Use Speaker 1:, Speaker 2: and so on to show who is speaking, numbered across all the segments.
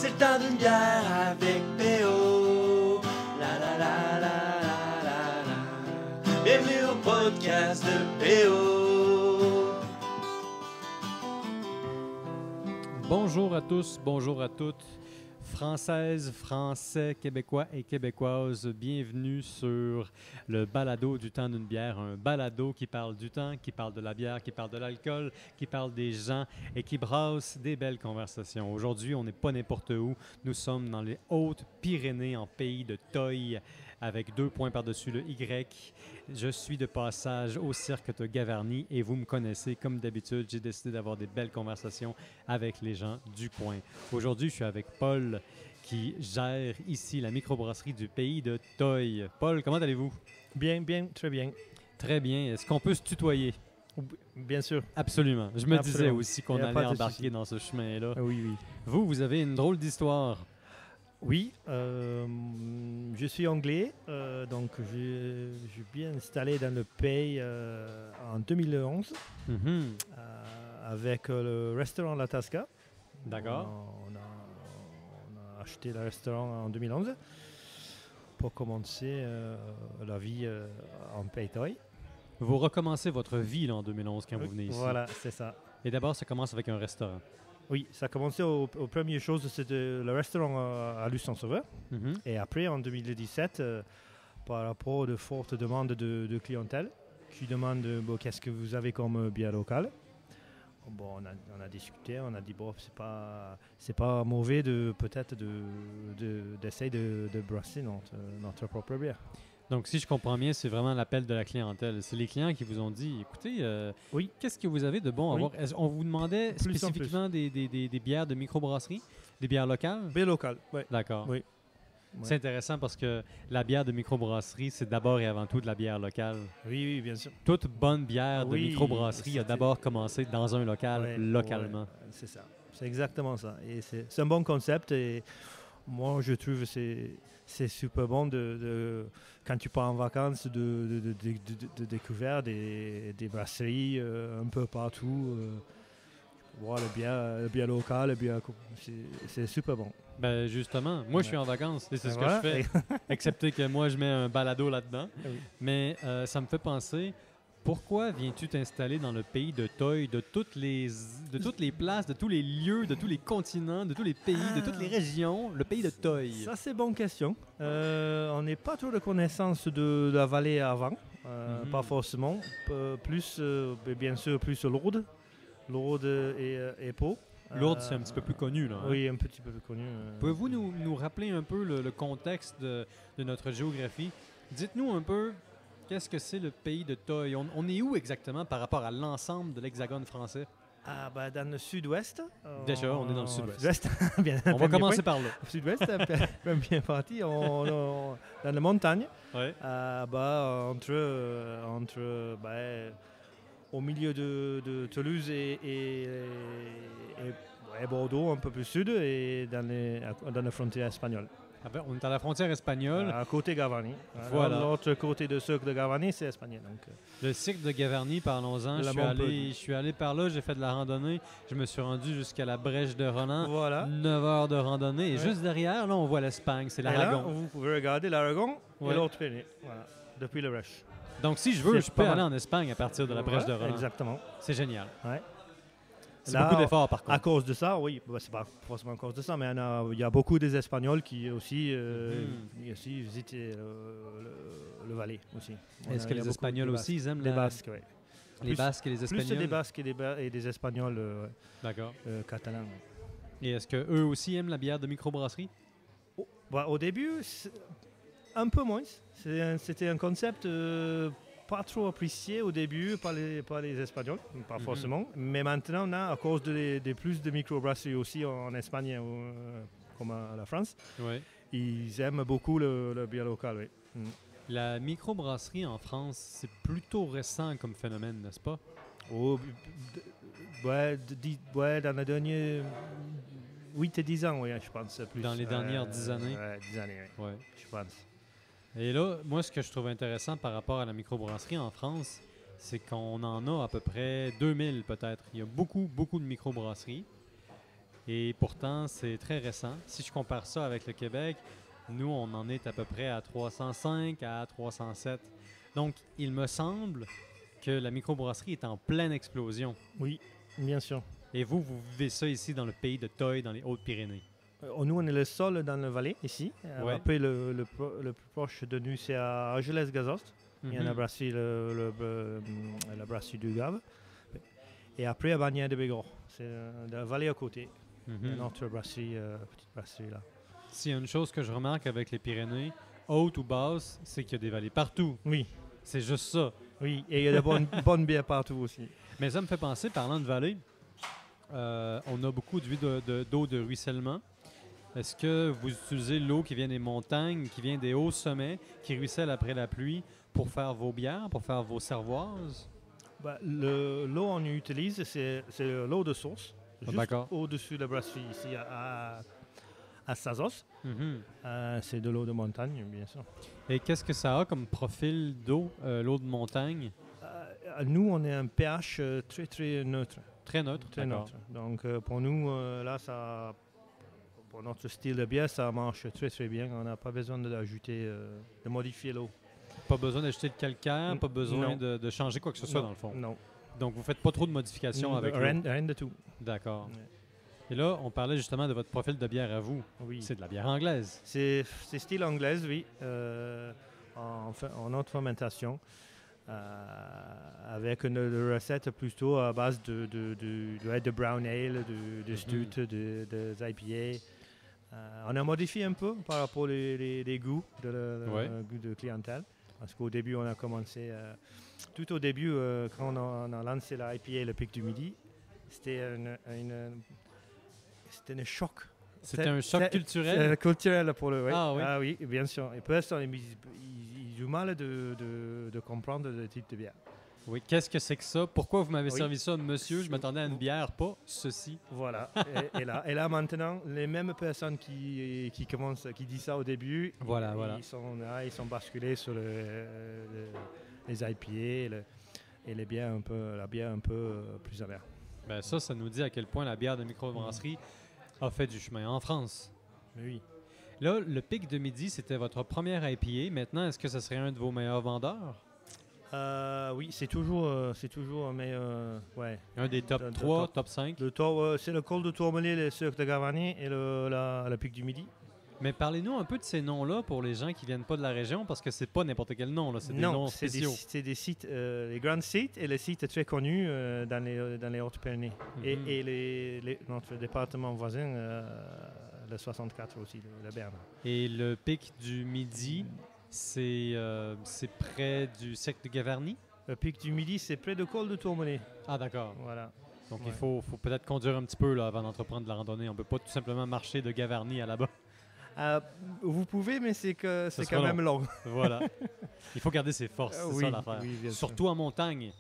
Speaker 1: C'est le temps d'une bière avec PO. La la la la la la la. Bienvenue au podcast de PO.
Speaker 2: Bonjour à tous, bonjour à toutes, Françaises, Français, Québécois et Québécoises. Bienvenue sur le balado du temps d'une bière, un balado qui parle du temps, qui parle de la bière, qui parle de l'alcool, qui parle des gens et qui brasse des belles conversations. Aujourd'hui, on n'est pas n'importe où. Nous sommes dans les Hautes-Pyrénées, en pays de Toy, avec 2 points par-dessus le Y. Je suis de passage au cirque de Gavarnie et vous me connaissez. Comme d'habitude, j'ai décidé d'avoir des belles conversations avec les gens du coin. Aujourd'hui, je suis avec Paul qui gère ici la microbrasserie du pays de Toy. Paul, comment allez-vous?
Speaker 3: Bien, très bien.
Speaker 2: Très bien. Est-ce qu'on peut se tutoyer?
Speaker 3: Bien sûr.
Speaker 2: Absolument. Je me disais
Speaker 3: Absolument.
Speaker 2: aussi qu'on
Speaker 3: Il y a
Speaker 2: allait
Speaker 3: pas de
Speaker 2: embarquer
Speaker 3: souci.
Speaker 2: dans ce chemin-là.
Speaker 3: Oui.
Speaker 2: Vous avez une drôle d'histoire.
Speaker 3: Oui, je suis anglais, donc je suis bien installé dans le pays en 2011
Speaker 2: Mhm.
Speaker 3: avec le restaurant La Tasca.
Speaker 2: D'accord.
Speaker 3: On a acheté le restaurant en 2011 pour commencer la vie en pays Toy.
Speaker 2: Vous recommencez votre vie là, en 2011 quand vous venez ici.
Speaker 3: Voilà, c'est ça.
Speaker 2: Et d'abord, ça commence avec un restaurant.
Speaker 3: Oui, ça a commencé aux premières choses, c'était le restaurant à Luçon-Sauveur.
Speaker 2: Mhm.
Speaker 3: Et après, en 2017, par rapport à de fortes demandes de clientèle, qui demandent qu'est-ce que vous avez comme bière locale. Bon, on a discuté, on a dit bon, c'est pas mauvais d'essayer de brasser notre propre bière.
Speaker 2: Donc, si je comprends bien, c'est vraiment l'appel de la clientèle. C'est les clients qui vous ont dit, écoutez,
Speaker 3: Oui.
Speaker 2: qu'est-ce que vous avez de bon à
Speaker 3: Oui.
Speaker 2: voir? On vous demandait
Speaker 3: Plus en
Speaker 2: spécifiquement des bières de microbrasserie, des bières locales?
Speaker 3: Bière locale, oui.
Speaker 2: D'accord.
Speaker 3: Oui.
Speaker 2: C'est intéressant parce que la bière de microbrasserie, c'est d'abord et avant tout de la bière locale.
Speaker 3: Oui, bien sûr.
Speaker 2: Toute bonne bière de
Speaker 3: Oui,
Speaker 2: microbrasserie a
Speaker 3: c'était-
Speaker 2: d'abord commencé dans un local,
Speaker 3: Ouais,
Speaker 2: localement.
Speaker 3: ouais, c'est ça. C'est exactement ça. Et c'est un bon concept. Et moi, je trouve que c'est super bon quand tu pars en vacances de découvrir des brasseries un peu partout. Voir le bière local, c'est super bon.
Speaker 2: Ben justement, moi je suis en vacances et c'est ce que
Speaker 3: Voilà.
Speaker 2: je fais. Excepté que moi je mets un balado là-dedans.
Speaker 3: Oui.
Speaker 2: Mais ça me fait penser, pourquoi viens-tu t'installer dans le pays de Toy, de toutes les places, de tous les lieux, de tous les continents, de tous les pays, de toutes les régions, le pays de Toy?
Speaker 3: Ça, c'est une bonne question. On n'est pas trop de connaissance de la vallée avant, pas forcément. Bien sûr, plus Lourdes et Pau.
Speaker 2: Lourdes, c'est un petit peu plus connu, là. hein?
Speaker 3: Oui, un petit peu plus connu.
Speaker 2: Pouvez-vous nous rappeler un peu le contexte de notre géographie? Dites-nous un peu, qu'est-ce que c'est le pays de Toy? On est où exactement par rapport à l'ensemble de l'hexagone français?
Speaker 3: Dans le sud-ouest.
Speaker 2: Déjà, on est dans le sud-ouest.
Speaker 3: Bien,
Speaker 2: On va commencer par là.
Speaker 3: Sud-ouest, bien parti. Dans la montagne.
Speaker 2: Ouais.
Speaker 3: Au milieu de Toulouse et Bordeaux, un peu plus sud, et dans la frontière espagnole.
Speaker 2: Ah ben, on est à la frontière espagnole.
Speaker 3: À côté Gavarnie.
Speaker 2: Voilà.
Speaker 3: L'autre côté de cirque de Gavarnie, c'est espagnol. Donc,
Speaker 2: Le cirque de Gavarnie, parlons-en.
Speaker 3: La
Speaker 2: Je
Speaker 3: Montpellier.
Speaker 2: suis allé par là, j'ai fait de la randonnée. Je me suis rendu jusqu'à la Brèche de Roland.
Speaker 3: voilà.
Speaker 2: 9 heures de randonnée. Et
Speaker 3: Ouais.
Speaker 2: juste derrière, là, on voit l'Espagne. C'est
Speaker 3: Et là,
Speaker 2: l'Aragon.
Speaker 3: vous pouvez regarder l'Aragon
Speaker 2: Ouais.
Speaker 3: et l'autre Pyrénées. Voilà. Depuis le Rush.
Speaker 2: Donc, si je veux,
Speaker 3: C'est
Speaker 2: je peux
Speaker 3: pas
Speaker 2: aller
Speaker 3: mal.
Speaker 2: en Espagne à partir de la Brèche de
Speaker 3: Voilà,
Speaker 2: Roland.
Speaker 3: Exactement.
Speaker 2: C'est génial.
Speaker 3: Ouais.
Speaker 2: C'est
Speaker 3: Là,
Speaker 2: beaucoup d'efforts, par
Speaker 3: À
Speaker 2: contre.
Speaker 3: cause de ça, oui, c'est pas forcément à cause de ça, mais il y a beaucoup des Espagnols qui aussi, visitent le Valais aussi.
Speaker 2: Est-ce que
Speaker 3: Il y a
Speaker 2: les
Speaker 3: beaucoup
Speaker 2: Espagnols
Speaker 3: de
Speaker 2: aussi, ils aiment
Speaker 3: Des Basques, oui.
Speaker 2: les Basques et les Espagnols?
Speaker 3: Plus des Basques et des Espagnols
Speaker 2: D'accord.
Speaker 3: catalans.
Speaker 2: Et est-ce qu'eux aussi aiment la bière de microbrasserie?
Speaker 3: Au début, un peu moins. C'était un concept pas trop apprécié au début par les Espagnols, pas forcément. Mais maintenant, à cause des plus de microbrasseries aussi en Espagne, comme à la France,
Speaker 2: Oui.
Speaker 3: ils aiment beaucoup le bière local. Oui.
Speaker 2: La microbrasserie en France, c'est plutôt récent comme phénomène, n'est-ce pas?
Speaker 3: Dans les derniers 8 et 10 ans, oui, je pense. Plus.
Speaker 2: Dans les dernières 10 années?
Speaker 3: 10 années, oui,
Speaker 2: Ouais.
Speaker 3: je pense.
Speaker 2: Et là, moi, ce que je trouve intéressant par rapport à la microbrasserie en France, c'est qu'on en a à peu près 2000 peut-être. Il y a beaucoup, beaucoup de microbrasseries. Et pourtant, c'est très récent. Si je compare ça avec le Québec, nous, on en est à peu près à 305 à 307. Donc, il me semble que la microbrasserie est en pleine explosion.
Speaker 3: Oui, bien sûr.
Speaker 2: Et vous vivez ça ici dans le pays de Toy, dans les Hautes-Pyrénées.
Speaker 3: Nous, on est le seul dans le Valais, ici.
Speaker 2: Ouais.
Speaker 3: Après, le plus proche de nous, c'est à Argelès-Gazost. Il y a
Speaker 2: Mhm.
Speaker 3: la brasserie, la brasserie du Gave. Et après, à Bagnères-de-Bégor. C'est la vallée à côté.
Speaker 2: Mhm.
Speaker 3: Il y a une autre brasserie, petite brasserie là.
Speaker 2: S'il y a une chose que je remarque avec les Pyrénées, hautes ou basses, c'est qu'il y a des vallées partout.
Speaker 3: Oui,
Speaker 2: C'est juste ça.
Speaker 3: oui. Et il y a de bonnes bières partout aussi.
Speaker 2: Mais ça me fait penser, parlant de vallée, on a beaucoup d'eau de ruissellement. Est-ce que vous utilisez l'eau qui vient des montagnes, qui vient des hauts sommets, qui ruisselle après la pluie pour faire vos bières, pour faire vos cervoises?
Speaker 3: L'eau qu'on utilise, c'est l'eau de source. Juste
Speaker 2: d'accord.
Speaker 3: au-dessus de la brasserie, ici à Sazos.
Speaker 2: Mhm.
Speaker 3: C'est de l'eau de montagne, bien sûr.
Speaker 2: Et qu'est-ce que ça a comme profil d'eau, l'eau de montagne?
Speaker 3: Nous, on est un pH très, très neutre.
Speaker 2: Très neutre.
Speaker 3: Très
Speaker 2: d'accord.
Speaker 3: neutre. Donc, pour nous, là, pour notre style de bière, ça marche très, très bien. On n'a pas besoin d'ajouter, de modifier l'eau.
Speaker 2: Pas besoin d'ajouter de calcaire, pas besoin
Speaker 3: Non.
Speaker 2: de changer quoi que ce soit dans le fond.
Speaker 3: Non.
Speaker 2: Donc, vous faites pas trop de modifications avec l'eau.
Speaker 3: Rien de tout.
Speaker 2: D'accord.
Speaker 3: Ouais.
Speaker 2: Et là, on parlait justement de votre profil de bière à vous.
Speaker 3: Oui.
Speaker 2: C'est de la bière anglaise.
Speaker 3: C'est style anglaise, oui, en haute fermentation, avec une recette plutôt à base de brown ale, de stout, de IPA. On a modifié un peu par rapport aux goûts goût de clientèle. Parce qu'au début, on a commencé, tout au début, quand on a lancé la IPA, le Pic du Midi, c'était un choc.
Speaker 2: C'était un choc culturel.
Speaker 3: Culturel pour le. Oui.
Speaker 2: Ah oui.
Speaker 3: Ah oui, bien sûr. Et personne, ils ont mal de comprendre le type de bière.
Speaker 2: Oui, qu'est-ce que c'est que ça? Pourquoi vous m'avez
Speaker 3: Oui.
Speaker 2: servi ça, monsieur? Je m'attendais à une bière, pas ceci.
Speaker 3: Voilà. et là, maintenant, les mêmes personnes qui disent ça au début,
Speaker 2: Voilà.
Speaker 3: ils sont basculés sur les IPA et la bière un peu plus amère.
Speaker 2: Ben ça nous dit à quel point la bière de microbrasserie a fait du chemin en France.
Speaker 3: Oui.
Speaker 2: Là, le Pic de Midi, c'était votre première IPA. Maintenant, est-ce que ce serait un de vos meilleurs vendeurs?
Speaker 3: Oui, c'est toujours meilleur. Ouais.
Speaker 2: Un des top
Speaker 3: Le
Speaker 2: 3, top 5?
Speaker 3: C'est le col de Tourmalet, le Cirque de Gavarnie et le Pic du Midi.
Speaker 2: Mais parlez-nous un peu de ces noms-là pour les gens qui viennent pas de la région, parce que c'est pas n'importe quel nom, là. C'est des noms spéciaux.
Speaker 3: C'est des sites, les grands sites et les sites très connus dans les Hautes-Pyrénées.
Speaker 2: Mhm.
Speaker 3: Et notre département voisin, le 64 aussi, le Berne.
Speaker 2: Et le Pic du Midi, c'est près du Cirque de Gavarnie?
Speaker 3: Le Pic du Midi, c'est près de col de Tourmalet.
Speaker 2: Ah, d'accord.
Speaker 3: Voilà.
Speaker 2: Donc,
Speaker 3: Ouais.
Speaker 2: il faut peut-être conduire un petit peu là, avant d'entreprendre de la randonnée. On peut pas tout simplement marcher de Gavarnie à là-bas.
Speaker 3: Vous pouvez, mais c'est
Speaker 2: sera
Speaker 3: quand même long.
Speaker 2: Voilà. Il faut garder ses forces, c'est
Speaker 3: Oui,
Speaker 2: ça l'affaire.
Speaker 3: oui, bien sûr.
Speaker 2: Surtout en montagne,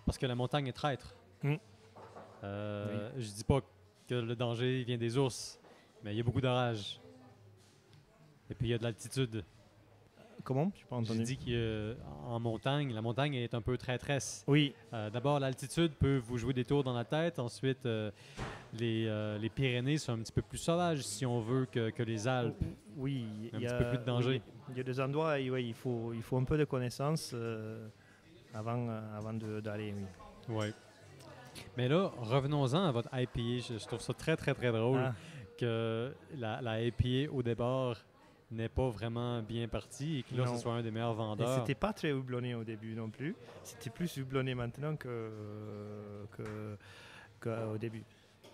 Speaker 2: parce que la montagne est traître.
Speaker 3: Mm.
Speaker 2: Je dis pas que le danger vient des ours, mais il y a beaucoup d'orages. Et puis il y a de l'altitude.
Speaker 3: Comment? Je n'ai pas
Speaker 2: J'ai
Speaker 3: entendu.
Speaker 2: dit qu'en montagne, la montagne est un peu traîtresse.
Speaker 3: Oui,
Speaker 2: D'abord, l'altitude peut vous jouer des tours dans la tête. Ensuite, les Pyrénées sont un petit peu plus sauvages, si on veut, que les Alpes.
Speaker 3: oui.
Speaker 2: Un petit peu plus de danger.
Speaker 3: Oui, il y a des endroits où il faut un peu de connaissances avant d'aller. Oui.
Speaker 2: Ouais. Mais là, revenons-en à votre IPA. Je trouve ça très, très, très drôle
Speaker 3: Ah,
Speaker 2: que la IPA, au départ, n'est pas vraiment bien partie et que là,
Speaker 3: Non.
Speaker 2: ce soit un des meilleurs
Speaker 3: et
Speaker 2: vendeurs.
Speaker 3: c'était pas très houblonné au début non plus. C'était plus houblonné maintenant qu'au début.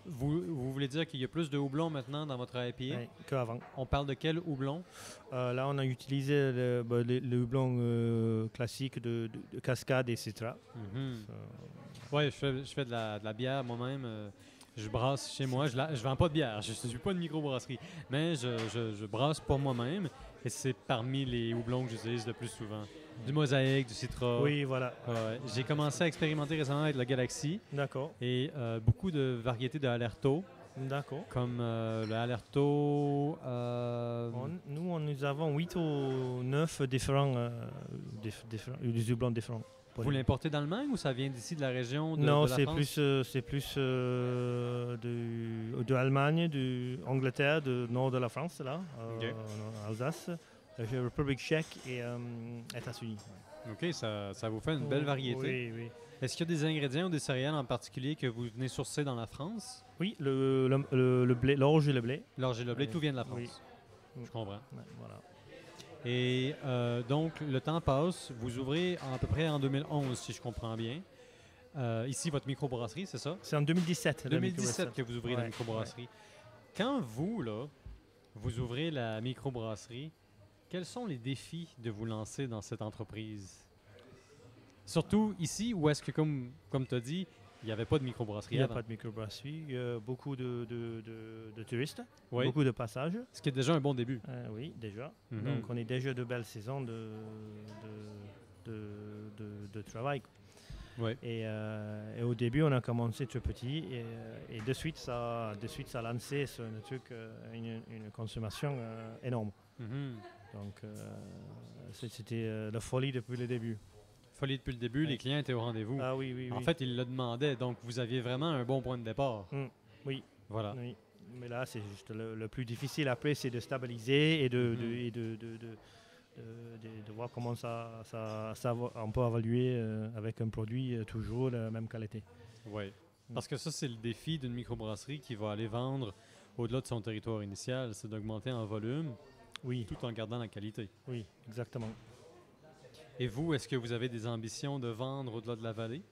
Speaker 2: Vous voulez dire qu'il y a plus de houblon maintenant dans votre IPA?
Speaker 3: Ouais, qu'avant.
Speaker 2: On parle de quel houblon?
Speaker 3: Là, on a utilisé le houblon classique de Cascade et Citra.
Speaker 2: Mhm. Ouais, je fais de la bière moi-même. Je brasse chez moi. Je vends pas de bière. Je ne suis pas une microbrasserie. Mais je brasse pour moi-même. Et c'est parmi les houblons que j'utilise le plus souvent. Du Mosaïque, du Citra.
Speaker 3: Oui, voilà.
Speaker 2: J'ai commencé à expérimenter récemment avec le Galaxy.
Speaker 3: D'accord.
Speaker 2: Et beaucoup de variétés de Alerto.
Speaker 3: D'accord.
Speaker 2: Comme le Alerto.
Speaker 3: Nous avons 8 ou 9 différents des houblons différents.
Speaker 2: Vous l'importez d'Allemagne ou ça vient d'ici, de la région de
Speaker 3: Non,
Speaker 2: la
Speaker 3: c'est
Speaker 2: France?
Speaker 3: plus de Allemagne, d'Angleterre, du nord de la France, là,
Speaker 2: Ok.
Speaker 3: en Alsace, la République tchèque et États-Unis.
Speaker 2: OK, ça vous fait une belle variété.
Speaker 3: Oui, oui.
Speaker 2: Est-ce qu'il y a des ingrédients ou des céréales en particulier que vous venez sourcer dans la France?
Speaker 3: Oui, le blé, l'orge et le blé.
Speaker 2: L'orge et le blé,
Speaker 3: Oui.
Speaker 2: tout vient de la France.
Speaker 3: Oui.
Speaker 2: Je comprends.
Speaker 3: Ouais, voilà.
Speaker 2: Et donc, le temps passe. Vous ouvrez à peu près en 2011, si je comprends bien. Ici, votre microbrasserie, c'est ça?
Speaker 3: C'est en 2017. la
Speaker 2: 2017 que vous ouvrez la
Speaker 3: Ouais,
Speaker 2: microbrasserie. Quand vous, là, vous ouvrez la microbrasserie, quels sont les défis de vous lancer dans cette entreprise? Surtout ici, où est-ce que, comme tu as dit, il n'y avait pas de microbrasserie
Speaker 3: Il n'y a
Speaker 2: avant.
Speaker 3: pas de microbrasserie. Il y a beaucoup de touristes,
Speaker 2: Oui,
Speaker 3: beaucoup de passages.
Speaker 2: ce qui est déjà un bon début.
Speaker 3: Oui, déjà.
Speaker 2: Mhm.
Speaker 3: Donc, on est déjà de belles saisons de travail.
Speaker 2: Oui.
Speaker 3: Et au début, on a commencé très petit et de suite, ça a lancé sur un truc, une consommation énorme.
Speaker 2: Mhm.
Speaker 3: Donc, c'était la folie depuis le début.
Speaker 2: Folie depuis le début,
Speaker 3: Oui.
Speaker 2: les clients étaient au rendez-vous.
Speaker 3: Ah oui, oui,
Speaker 2: En
Speaker 3: oui.
Speaker 2: fait, ils le demandaient, donc vous aviez vraiment un bon point de départ.
Speaker 3: Oui.
Speaker 2: Voilà.
Speaker 3: Oui. Mais là, c'est juste le plus difficile après, c'est de stabiliser et de voir comment on peut évaluer avec un produit toujours la même qualité.
Speaker 2: Oui. Parce que ça, c'est le défi d'une microbrasserie qui va aller vendre au-delà de son territoire initial, c'est d'augmenter en volume
Speaker 3: Oui,
Speaker 2: tout en gardant la qualité.
Speaker 3: oui, exactement.
Speaker 2: Et vous, est-ce que vous avez des ambitions de vendre au-delà de la vallée?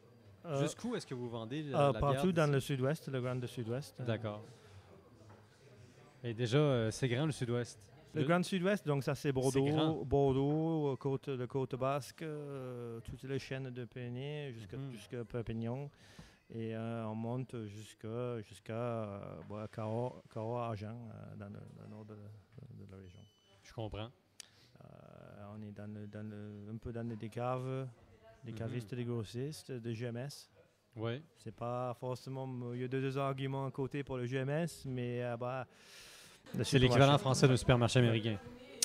Speaker 2: Jusqu'où est-ce que vous vendez la bière
Speaker 3: partout dans
Speaker 2: d'ici?
Speaker 3: le sud-ouest, le Grand Sud-Ouest.
Speaker 2: D'accord. Et déjà, c'est grand le sud-ouest.
Speaker 3: Le Grand Sud-Ouest, donc ça c'est
Speaker 2: grand.
Speaker 3: Bordeaux, la côte basque, toutes les chaînes de Pyrénées jusqu'à Perpignan. Et on monte jusqu'à Cahors-Agen, dans le nord de la région.
Speaker 2: Je comprends.
Speaker 3: On est un peu dans des caves, des cavistes, des grossistes, des GMS.
Speaker 2: Oui.
Speaker 3: C'est pas forcément. Il y a deux arguments à côté pour le GMS, mais
Speaker 2: C'est l'équivalent français d'un supermarché américain.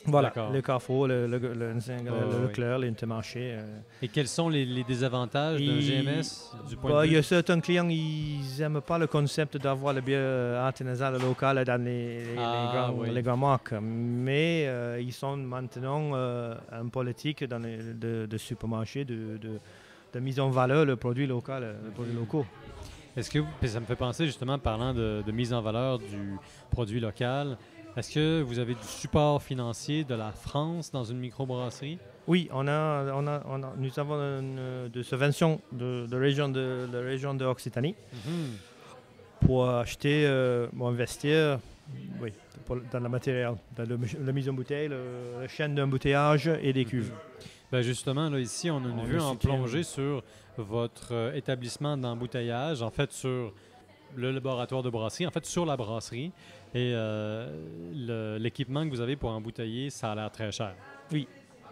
Speaker 3: Voilà,
Speaker 2: D'accord.
Speaker 3: le Carrefour, le
Speaker 2: oui.
Speaker 3: Leclerc, l'Intermarché.
Speaker 2: Et quels sont les désavantages d'un GMS du point de
Speaker 3: Il y
Speaker 2: vue?
Speaker 3: a certains clients, ils n'aiment pas le concept d'avoir le bière artisanale locale dans les grandes marques. Mais ils sont maintenant en politique dans de supermarchés de mise en valeur le produit local, les produits locaux.
Speaker 2: Est-ce que ça me fait penser justement, parlant de mise en valeur du produit local, est-ce que vous avez du support financier de la France dans une microbrasserie?
Speaker 3: Oui, nous avons des subventions de la région de Occitanie pour acheter, pour investir dans le matériel, dans la mise en bouteille, la chaîne d'embouteillage et des cuves.
Speaker 2: Ben justement, là, ici, on a une vue en plongée sur votre établissement d'embouteillage, en fait sur le laboratoire de brasserie, en fait sur la brasserie. Et l'équipement que vous avez pour embouteiller, ça a l'air très cher.
Speaker 3: Oui,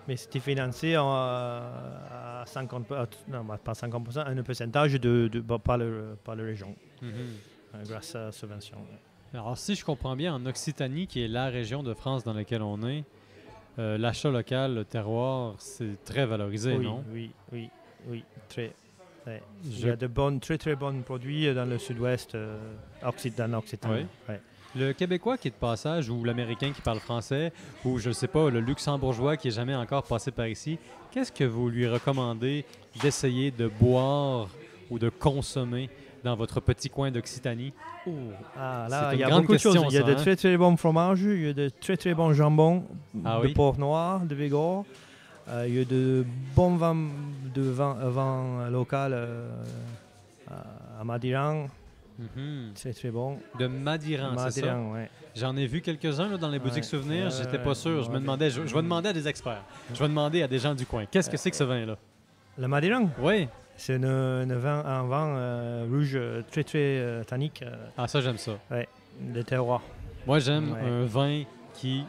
Speaker 3: mais c'était financé à 50%, non, pas 50%, un pourcentage par la région, grâce à la subvention.
Speaker 2: Alors, si je comprends bien, en Occitanie, qui est la région de France dans laquelle on est, l'achat local, le terroir, c'est très valorisé, non?
Speaker 3: Oui, très. Ouais. Il y a de très bons produits dans le sud-ouest, dans l'Occitanie.
Speaker 2: Oui.
Speaker 3: Ouais.
Speaker 2: Le Québécois qui est de passage, ou l'Américain qui parle français, ou je ne sais pas, le Luxembourgeois qui n'est jamais encore passé par ici, qu'est-ce que vous lui recommandez d'essayer de boire ou de consommer dans votre petit coin d'Occitanie?
Speaker 3: Là, il y a beaucoup de choses. Il y a de très bons fromages, il y a de très bons jambons de porc noir, de Végor. Il y a de bons vins locaux à Madiran. Très bon.
Speaker 2: De Madiran, c'est ça?
Speaker 3: Ouais.
Speaker 2: J'en ai vu quelques-uns là, dans les boutiques souvenirs. J'étais pas sûr. Je me demandais, je vais demander à des experts. Je vais demander à des gens du coin. Qu'est-ce que c'est que ce vin-là?
Speaker 3: Le Madiran?
Speaker 2: Oui.
Speaker 3: C'est un vin rouge très tannique.
Speaker 2: Ça, j'aime ça.
Speaker 3: Oui, de terroir.
Speaker 2: Moi, j'aime un vin qui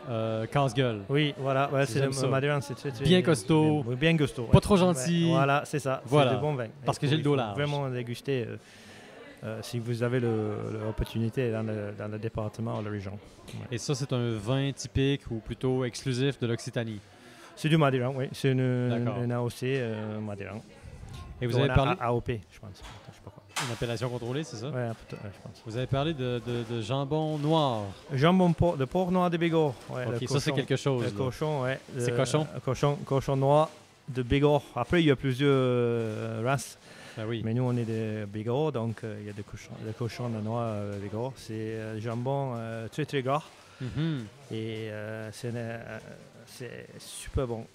Speaker 2: casse-gueule.
Speaker 3: Oui, voilà. Ouais, c'est le Madiran, c'est très
Speaker 2: bien costaud.
Speaker 3: Bien costaud.
Speaker 2: Pas trop gentil.
Speaker 3: Ouais, voilà, c'est ça.
Speaker 2: Voilà.
Speaker 3: C'est de bons vins.
Speaker 2: Parce que j'ai le dos large.
Speaker 3: Vraiment déguster si vous avez l'opportunité dans le département ou la région. Ouais.
Speaker 2: Et ça, c'est un vin typique ou plutôt exclusif de l'Occitanie?
Speaker 3: C'est du Madiran, oui. C'est une AOC Madiran.
Speaker 2: Et vous avez parlé
Speaker 3: AOP, je pense. Je sais pas quoi.
Speaker 2: une appellation contrôlée, c'est ça?
Speaker 3: Ouais, je pense.
Speaker 2: Vous avez parlé de jambon noir.
Speaker 3: Jambon de porc noir de Bigorre. Ouais,
Speaker 2: OK,
Speaker 3: le
Speaker 2: ça, c'est
Speaker 3: cochon.
Speaker 2: quelque chose.
Speaker 3: Le
Speaker 2: là.
Speaker 3: cochon, ouais.
Speaker 2: C'est cochon?
Speaker 3: Cochon noir de Bigorre. Après, il y a plusieurs races.
Speaker 2: Ben oui.
Speaker 3: Mais nous, on est de Bigorre, donc il y a des cochons de noir de Bigorre. C'est jambon très, très gras.
Speaker 2: Mhm.
Speaker 3: Et c'est super bon.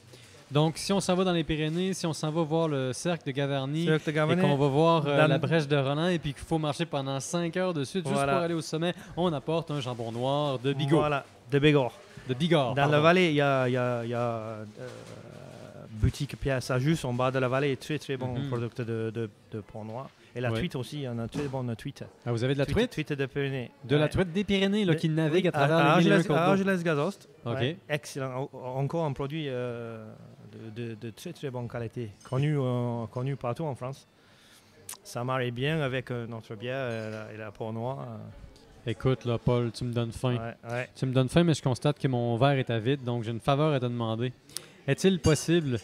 Speaker 2: Donc, si on s'en va dans les Pyrénées, si on s'en va voir le cercle de Gavarnie,
Speaker 3: Cirque de
Speaker 2: et
Speaker 3: Gavarnie,
Speaker 2: qu'on va voir
Speaker 3: dans-
Speaker 2: la brèche de Roland et puis qu'il faut marcher pendant 5 heures de suite juste
Speaker 3: Voilà.
Speaker 2: pour aller au sommet, on apporte un jambon noir de Bigorre.
Speaker 3: Voilà, de Bigorre.
Speaker 2: De Bigorre.
Speaker 3: Dans
Speaker 2: pardon.
Speaker 3: la vallée, il y a boutique pièce à juste en bas de la vallée, très très bon
Speaker 2: Mhm.
Speaker 3: product de porc noir. Et la
Speaker 2: Ouais.
Speaker 3: truite aussi, il y en a un très bon truite.
Speaker 2: Ah, vous avez de la truite?
Speaker 3: Truite de Pyrénées.
Speaker 2: De la
Speaker 3: Ouais.
Speaker 2: truite des Pyrénées là, qui navigue
Speaker 3: Oui,
Speaker 2: à travers les mille et un cours d'eau.
Speaker 3: Argelès-Gazost.
Speaker 2: OK.
Speaker 3: Ouais, excellent. Encore un produit de très très bonne qualité. Connu partout en France. Ça marie bien avec notre bière et la porc noir.
Speaker 2: Écoute, là, Paul, tu me donnes faim.
Speaker 3: Ouais.
Speaker 2: Tu me donnes faim, mais je constate que mon verre est à vide, donc j'ai une faveur à te demander. Est-il possible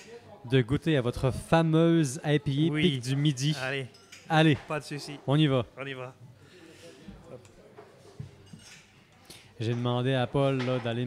Speaker 2: de goûter à votre fameuse IPA
Speaker 3: Oui.
Speaker 2: Pic du Midi?
Speaker 3: Allez,
Speaker 2: Allez,
Speaker 3: pas de souci.
Speaker 2: on y va.
Speaker 3: On y va.
Speaker 2: J'ai demandé à Paul là, d'aller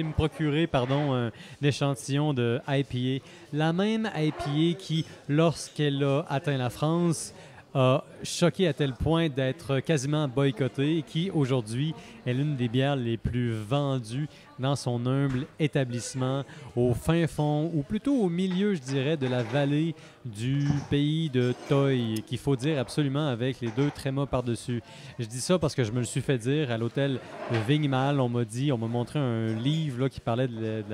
Speaker 2: me procurer un échantillon de IPA. La même IPA qui, lorsqu'elle a atteint la France, a choqué à tel point d'être quasiment boycottée et qui, aujourd'hui, est l'une des bières les plus vendues dans son humble établissement au fin fond, ou plutôt au milieu, je dirais, de la vallée du pays de Toy, qu'il faut dire absolument avec les deux trémas par-dessus. Je dis ça parce que je me le suis fait dire à l'hôtel Vignemal. On m'a montré un livre là, qui parlait de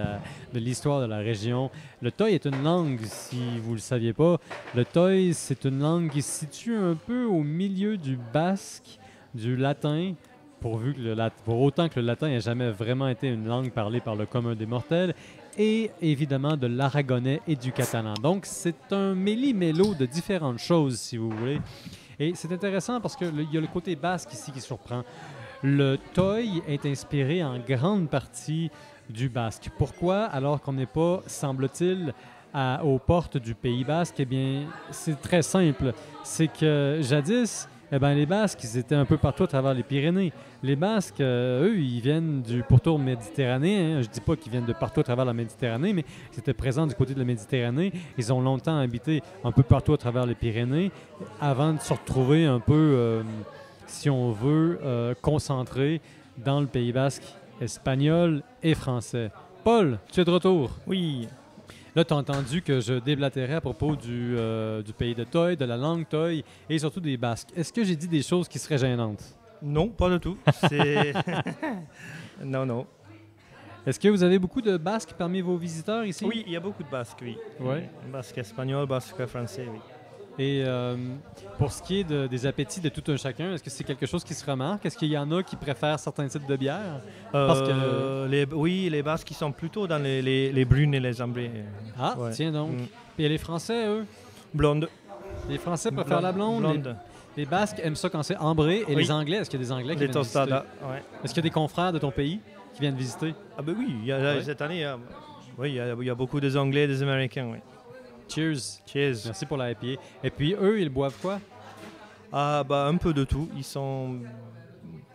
Speaker 2: l'histoire de la région. Le Toy est une langue, si vous ne le saviez pas. Le Toy, c'est une langue qui se situe un peu au milieu du basque, du latin, pour autant que le latin n'ait jamais vraiment été une langue parlée par le commun des mortels, et évidemment de l'aragonais et du catalan. Donc, c'est un méli-mélo de différentes choses, si vous voulez. Et c'est intéressant parce qu'il y a le côté basque ici qui surprend. Le toy est inspiré en grande partie du basque. Pourquoi? Alors qu'on n'est pas, semble-t-il, aux portes du Pays basque? Eh bien, c'est très simple. C'est que jadis, les Basques, ils étaient un peu partout à travers les Pyrénées. Les Basques, eux, ils viennent du pourtour méditerranéen. Je dis pas qu'ils viennent de partout à travers la Méditerranée, mais ils étaient présents du côté de la Méditerranée. Ils ont longtemps habité un peu partout à travers les Pyrénées avant de se retrouver un peu, si on veut, concentrés dans le Pays basque espagnol et français. Paul, tu es de retour.
Speaker 3: Oui.
Speaker 2: Là, tu as entendu que je déblatérais à propos du pays de Toy, de la langue Toy et surtout des Basques. Est-ce que j'ai dit des choses qui seraient gênantes?
Speaker 3: Non, pas du tout. C'est... non.
Speaker 2: Est-ce que vous avez beaucoup de Basques parmi vos visiteurs ici?
Speaker 3: Oui, il y a beaucoup de Basques, oui.
Speaker 2: Ouais.
Speaker 3: Basque espagnol, basque français, oui.
Speaker 2: Et pour ce qui est des appétits de tout un chacun, est-ce que c'est quelque chose qui se remarque? Est-ce qu'il y en a qui préfèrent certains types de bières? Parce que...
Speaker 3: Oui, les Basques qui sont plutôt dans les brunes et les ambrées.
Speaker 2: Ah,
Speaker 3: Ouais.
Speaker 2: tiens donc. Et les Français, eux?
Speaker 3: Blonde.
Speaker 2: Les Français préfèrent la blonde. Les Basques aiment ça quand c'est ambré. Et
Speaker 3: Oui.
Speaker 2: les Anglais, est-ce qu'il y a des Anglais qui
Speaker 3: Les
Speaker 2: viennent visiter?
Speaker 3: tostadas, ouais.
Speaker 2: Est-ce qu'il y a des confrères de ton pays qui viennent visiter?
Speaker 3: Ah ben oui,
Speaker 2: Ouais.
Speaker 3: cette année, il y a beaucoup des Anglais et des Américains, oui.
Speaker 2: Cheers.
Speaker 3: Cheers.
Speaker 2: Merci pour la IPA. Et puis, eux, ils boivent quoi?
Speaker 3: Ah bah un peu de tout. Ils sont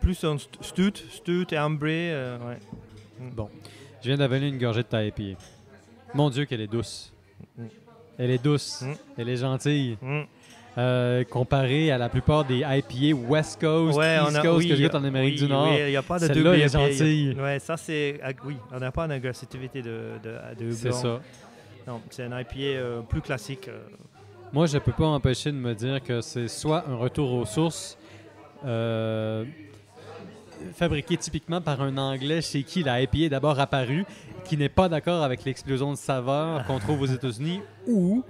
Speaker 3: plus en stout et ambré, ouais.
Speaker 2: Bon, je viens d'avaler une gorgée de ta IPA. Mon Dieu, qu'elle est douce.
Speaker 3: Mm.
Speaker 2: Elle est douce.
Speaker 3: Mm.
Speaker 2: Elle est gentille.
Speaker 3: Mm.
Speaker 2: Comparée à la plupart des IPA West Coast, East Coast que je goûte en Amérique du Nord.
Speaker 3: Oui, il n'y a pas de
Speaker 2: Celle-là,
Speaker 3: double
Speaker 2: elle est
Speaker 3: IPA.
Speaker 2: gentille.
Speaker 3: Ouais, ça c'est... oui, on n'a pas d'agressivité de
Speaker 2: C'est
Speaker 3: blanc.
Speaker 2: ça.
Speaker 3: Non, c'est un IPA plus classique.
Speaker 2: Moi, je ne peux pas m'empêcher de me dire que c'est soit un retour aux sources fabriqué typiquement par un Anglais chez qui la IPA est d'abord apparue, qui n'est pas d'accord avec l'explosion de saveurs qu'on trouve aux États-Unis, ou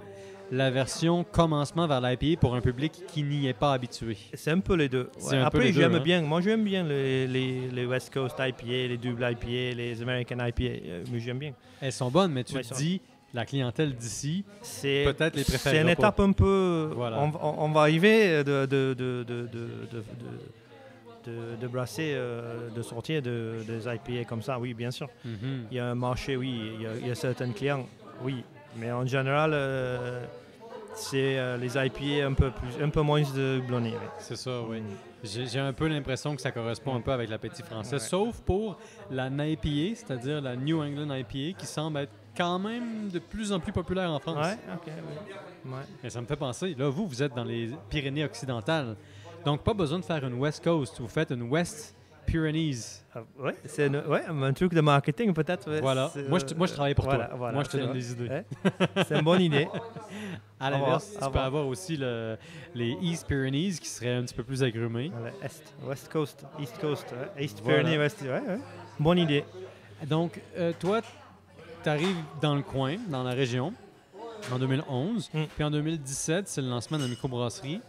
Speaker 2: la version commencement vers l'IPA pour un public qui n'y est pas habitué.
Speaker 3: C'est un peu les deux.
Speaker 2: C'est un peu
Speaker 3: Après,
Speaker 2: les deux,
Speaker 3: j'aime
Speaker 2: hein.
Speaker 3: bien. Moi, j'aime bien les West Coast IPA, les double IPA, les American IPA. Mais j'aime bien.
Speaker 2: Elles sont bonnes, mais tu
Speaker 3: Ouais,
Speaker 2: te
Speaker 3: ça.
Speaker 2: dis, la clientèle d'ici,
Speaker 3: C'est
Speaker 2: peut-être les préférera
Speaker 3: C'est une
Speaker 2: pas.
Speaker 3: étape un peu.
Speaker 2: Voilà.
Speaker 3: On va arriver de brasser, de sortir des IPA comme ça. Oui, bien sûr.
Speaker 2: mhm.
Speaker 3: Il y a un marché, oui. Il y a certains clients, oui. Mais en général, c'est les IPA un peu moins de houblonnés. Oui.
Speaker 2: C'est ça, oui. J'ai un peu l'impression que ça correspond un peu avec l'appétit français, sauf pour la IPA, c'est-à-dire la New England IPA, qui semble être quand même de plus en plus populaire en France.
Speaker 3: Ouais, ok, oui. Ouais.
Speaker 2: Et ça me fait penser, là, vous êtes dans les Pyrénées occidentales, donc pas besoin de faire une West Coast, vous faites une West Pyrenees.
Speaker 3: Oui, c'est un truc de marketing peut-être. Ouais.
Speaker 2: Voilà. Moi, je travaille pour toi.
Speaker 3: Voilà,
Speaker 2: Moi, je te donne des idées.
Speaker 3: Ouais. C'est une bonne idée.
Speaker 2: À l'inverse, tu peux avoir aussi les East Pyrenees qui seraient un petit peu plus agrumés.
Speaker 3: West Coast, East Coast, East
Speaker 2: Voilà.
Speaker 3: Pyrenees, West. Ouais. Bonne idée.
Speaker 2: Donc, toi, tu arrives dans le coin, dans la région, en 2011. Puis en 2017, c'est le lancement de la microbrasserie.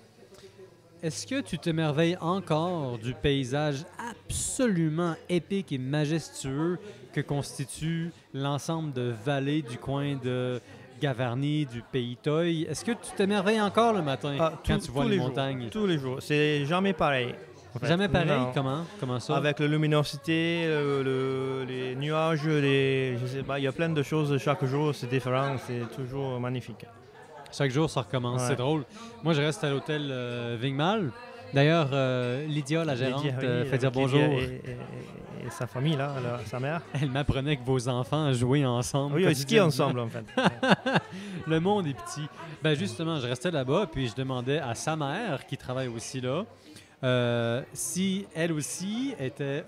Speaker 2: Est-ce que tu t'émerveilles encore du paysage absolument épique et majestueux que constitue l'ensemble de vallées du coin de Gavarnie, du Pays Toy? Est-ce que tu t'émerveilles encore le matin quand tu vois les montagnes?
Speaker 3: Tous les jours. C'est jamais pareil. En fait.
Speaker 2: Jamais pareil?
Speaker 3: Non.
Speaker 2: Comment ça?
Speaker 3: Avec la luminosité, les nuages, je sais pas, il y a plein de choses chaque jour, c'est différent, c'est toujours magnifique.
Speaker 2: Chaque jour, ça recommence.
Speaker 3: Ouais.
Speaker 2: C'est drôle. Moi, je reste à l'hôtel Vigmal. D'ailleurs, Lydia, la gérante, fait dire bonjour.
Speaker 3: Et sa famille, là, sa mère.
Speaker 2: Elle m'apprenait que vos enfants jouaient ensemble.
Speaker 3: Oui, ils skient ensemble, en fait.
Speaker 2: Le monde est petit. Ben justement, je restais là-bas, puis je demandais à sa mère, qui travaille aussi là, si elle aussi était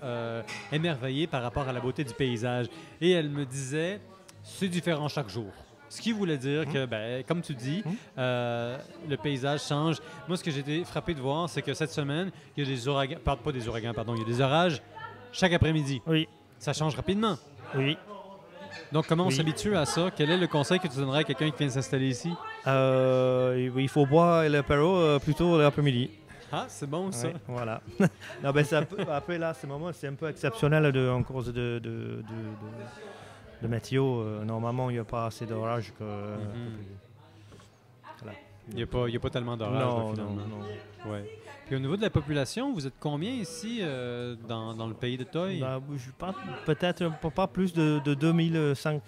Speaker 2: émerveillée par rapport à la beauté du paysage. Et elle me disait, c'est différent chaque jour. Ce qui voulait dire que, ben, comme tu dis, le paysage change. Moi, ce que j'ai été frappé de voir, c'est que cette semaine, il y a des ouragans, pas des ouragans, pardon, il y a des orages chaque après-midi.
Speaker 3: Oui.
Speaker 2: Ça change rapidement.
Speaker 3: Oui.
Speaker 2: Donc, comment on s'habitue à ça? Quel est le conseil que tu donnerais à quelqu'un qui vient s'installer ici?
Speaker 3: Il faut boire l'apéro plutôt l'après-midi.
Speaker 2: Ah, c'est bon, ça.
Speaker 3: Oui, voilà. Non, ben, après, là, ce moment, c'est un peu exceptionnel en cause de météo. Normalement, il n'y a pas assez d'orage.
Speaker 2: Voilà. Il n'y a pas tellement d'orage,
Speaker 3: non,
Speaker 2: finalement.
Speaker 3: Non.
Speaker 2: Ouais. Puis au niveau de la population, vous êtes combien ici dans le pays de Toy?
Speaker 3: Ben, je pense peut-être pas plus de 2500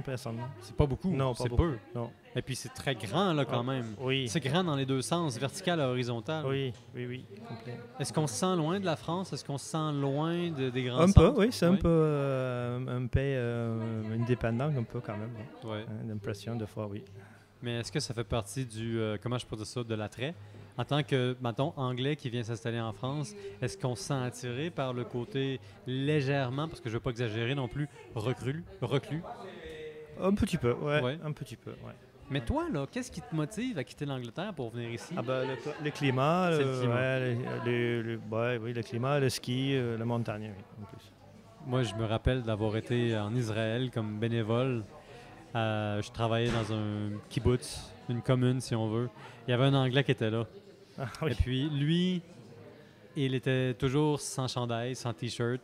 Speaker 3: personnes.
Speaker 2: C'est pas beaucoup.
Speaker 3: Non,
Speaker 2: c'est
Speaker 3: pas
Speaker 2: peu.
Speaker 3: Non.
Speaker 2: Et puis c'est très grand là quand même.
Speaker 3: Oui.
Speaker 2: C'est grand dans les deux sens, vertical et horizontal.
Speaker 3: Oui, complet.
Speaker 2: Est-ce qu'on se sent loin de la France? Est-ce qu'on se sent loin des grands
Speaker 3: Un
Speaker 2: centres?
Speaker 3: peu, oui, c'est un peu pays indépendant, un peu quand même.
Speaker 2: Ouais.
Speaker 3: L'impression de fois, oui.
Speaker 2: Mais est-ce que ça fait partie du, comment je peux dire ça, de l'attrait? En tant que, mettons, Anglais qui vient s'installer en France, est-ce qu'on se sent attiré par le côté légèrement, parce que je ne veux pas exagérer non plus, reclus?
Speaker 3: Un petit peu, ouais. Un petit peu, ouais.
Speaker 2: Mais toi, là, qu'est-ce qui te motive à quitter l'Angleterre pour venir ici?
Speaker 3: Ah ben, le climat,
Speaker 2: C'est le
Speaker 3: climat. Ouais, le climat, le ski, la montagne, oui, en plus.
Speaker 2: Moi, je me rappelle d'avoir été en Israël comme bénévole. Je travaillais dans un kibbutz, une commune, si on veut. Il y avait un Anglais qui était là.
Speaker 3: Ah, oui.
Speaker 2: Et puis, lui, il était toujours sans chandail, sans T-shirt,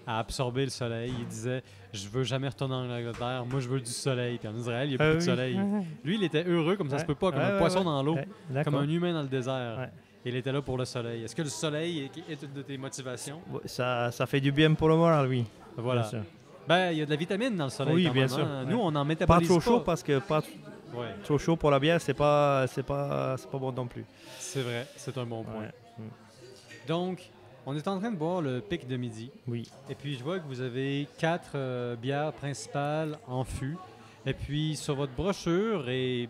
Speaker 2: à absorber le soleil. Il disait « Je veux jamais retourner en Angleterre. Moi, je veux du soleil. » Puis en Israël, il n'y a pas de soleil. Lui, il était heureux comme ça se peut pas, comme un poisson dans l'eau, comme un humain dans le désert.
Speaker 3: Ouais.
Speaker 2: Il était là pour le soleil. Est-ce que le soleil est une de tes motivations?
Speaker 3: Ça fait du bien pour le moral, oui.
Speaker 2: Voilà.
Speaker 3: Bien sûr.
Speaker 2: Ben, il y a de la vitamine dans le soleil.
Speaker 3: Oui,
Speaker 2: quand
Speaker 3: bien
Speaker 2: même,
Speaker 3: sûr.
Speaker 2: hein? Nous,
Speaker 3: Ouais.
Speaker 2: on en mettait
Speaker 3: Pas trop chaud parce que
Speaker 2: Ouais.
Speaker 3: trop chaud pour la bière, c'est pas bon non plus.
Speaker 2: C'est vrai, c'est un bon point.
Speaker 3: Ouais.
Speaker 2: Donc, on est en train de boire le pic de midi.
Speaker 3: Oui.
Speaker 2: Et puis, je vois que vous avez 4 bières principales en fût. Et puis, sur votre brochure et